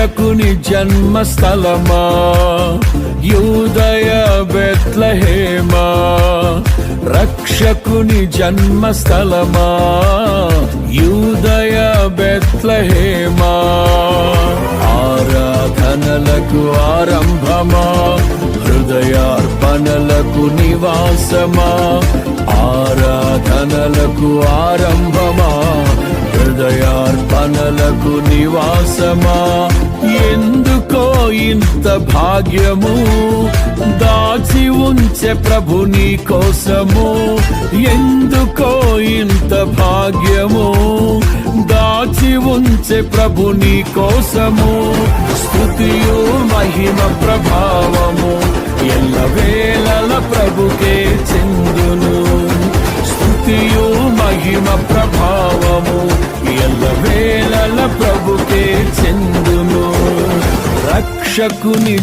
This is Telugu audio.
రక్షకుని జన్మస్థలమా యూదయ బెత్లెహేమా, రక్షకుని జన్మస్థలమా యూదయ బెత్లెహేమా. ఆరాధనలకు ఆరంభమా, హృదయార్పణలకు నివాసమా, ఆరాధనలకు ఆరంభమా, హృదయార్పణలకు నివాసమా. ఎందుకో ఇంత భాగ్యము దాచి ఉంచే ప్రభు నీ కోసము, ఎందుకో ఇంత భాగ్యము దాచి ఉంచే ప్రభు నీ కోసము. స్తుతియు మహిమ ప్రభావము ఎల్లవేళల ప్రభుకే చెందును, స్తుతియు మహిమ ప్రభావము ఎల్లవేళల ప్రభుకే చెందును. రక్షకుని